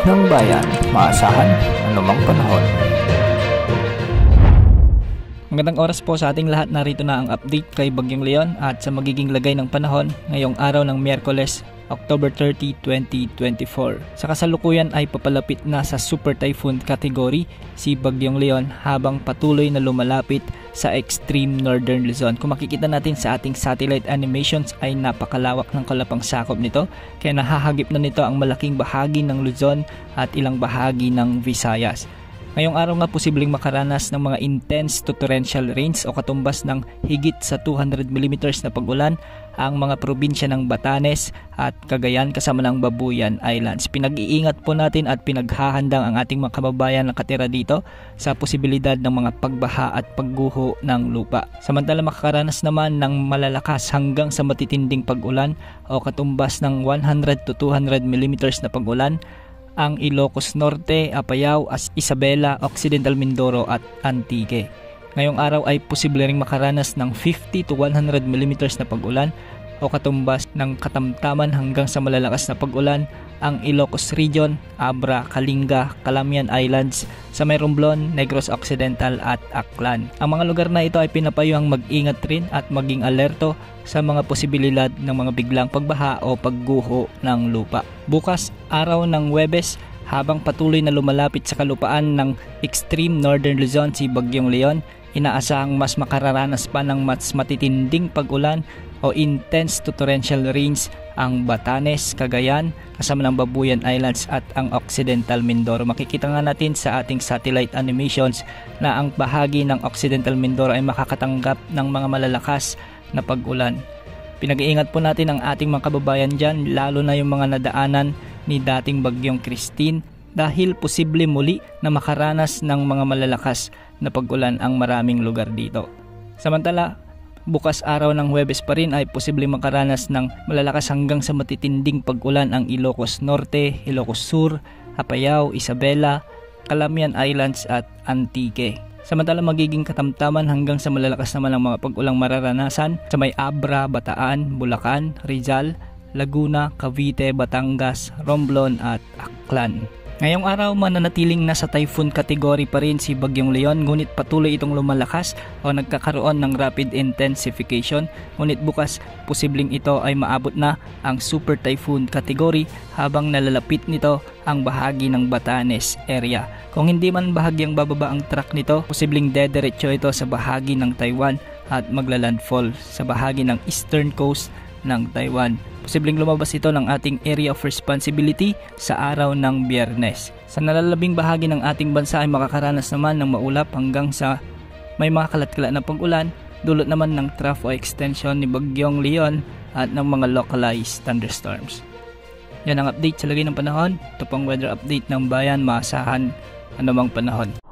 ng bayan, maasahan anumang panahon. Magandang oras po sa ating lahat. Narito na ang update kay Bagyong Leon at sa magiging lagay ng panahon ngayong araw ng Miyerkules, October 30, 2024. Sa kasalukuyan ay papalapit na sa Super Typhoon category si Bagyong Leon habang patuloy na lumalapit sa extreme northern Luzon. Kung makikita natin sa ating satellite animations ay napakalawak ng kalapang sakop nito, kaya nahahagip na nito ang malaking bahagi ng Luzon at ilang bahagi ng Visayas. Ngayong araw nga posibleng makaranas ng mga intense to torrential rains o katumbas ng higit sa 200 mm na pag-ulan ang mga probinsya ng Batanes at Cagayan kasama ng Babuyan Islands. Pinag-iingat po natin at pinaghahandang ang ating mga kababayan na nakatira dito sa posibilidad ng mga pagbaha at pagguho ng lupa. Samantala makakaranas naman ng malalakas hanggang sa matitinding pag-ulan o katumbas ng 100 to 200 mm na pag-ulan ang Ilocos Norte, Apayao, Isabela, Occidental Mindoro at Antique. Ngayong araw ay posible ring makaranas ng 50 to 100 mm na pag-ulan o katumbas ng katamtaman hanggang sa malalakas na pag-ulan ang Ilocos Region, Abra, Kalinga, Calamian Islands, sa may Romblon, Negros Occidental at Aklan. Ang mga lugar na ito ay pinapayuhang mag-ingat rin at maging alerto sa mga posibilidad ng mga biglang pagbaha o pagguho ng lupa. Bukas, araw ng Huwebes, habang patuloy na lumalapit sa kalupaan ng extreme northern Luzon si Bagyong Leon, inaasahang mas makararanas pa ng mas matitinding pag-ulan o intense to torrential rains ang Batanes, Cagayan, kasama ng Babuyan Islands at ang Occidental Mindoro. Makikita nga natin sa ating satellite animations na ang bahagi ng Occidental Mindoro ay makakatanggap ng mga malalakas na pag-ulan. Pinag-iingat po natin ang ating mga kababayan dyan, lalo na yung mga nadaanan ni dating Bagyong Christine dahil posible muli na makaranas ng mga malalakas na pag-ulan ang maraming lugar dito. Samantala, bukas araw ng Huwebes pa rin ay posibleng makaranas ng malalakas hanggang sa matitinding pag-ulan ang Ilocos Norte, Ilocos Sur, Apayao, Isabela, Calamian Islands at Antique. Samantala magiging katamtaman hanggang sa malalakas naman ang mga pag-ulang mararanasan sa may Abra, Bataan, Bulacan, Rizal, Laguna, Cavite, Batangas, Romblon at Aklan. Ngayong araw mananatiling nasa typhoon category pa rin si Bagyong Leon, ngunit patuloy itong lumalakas o nagkakaroon ng rapid intensification. Ngunit bukas posibleng ito ay maabot na ang super typhoon category habang nalalapit nito ang bahagi ng Batanes area. Kung hindi man bahagyang bababa ang track nito, posibleng dediretso ito sa bahagi ng Taiwan at maglalandfall sa bahagi ng eastern coast ng Taiwan. Posibleng lumabas ito ng ating area of responsibility sa araw ng Biyernes. Sa nalalabing bahagi ng ating bansa ay makakaranas naman ng maulap hanggang sa may mga kalat-kalat na pag-ulan, dulot naman ng trough o extension ni Bagyong Leon at ng mga localized thunderstorms. Yan ang update sa lagay ng panahon. Ito pang weather update ng bayan, maasahan anumang panahon.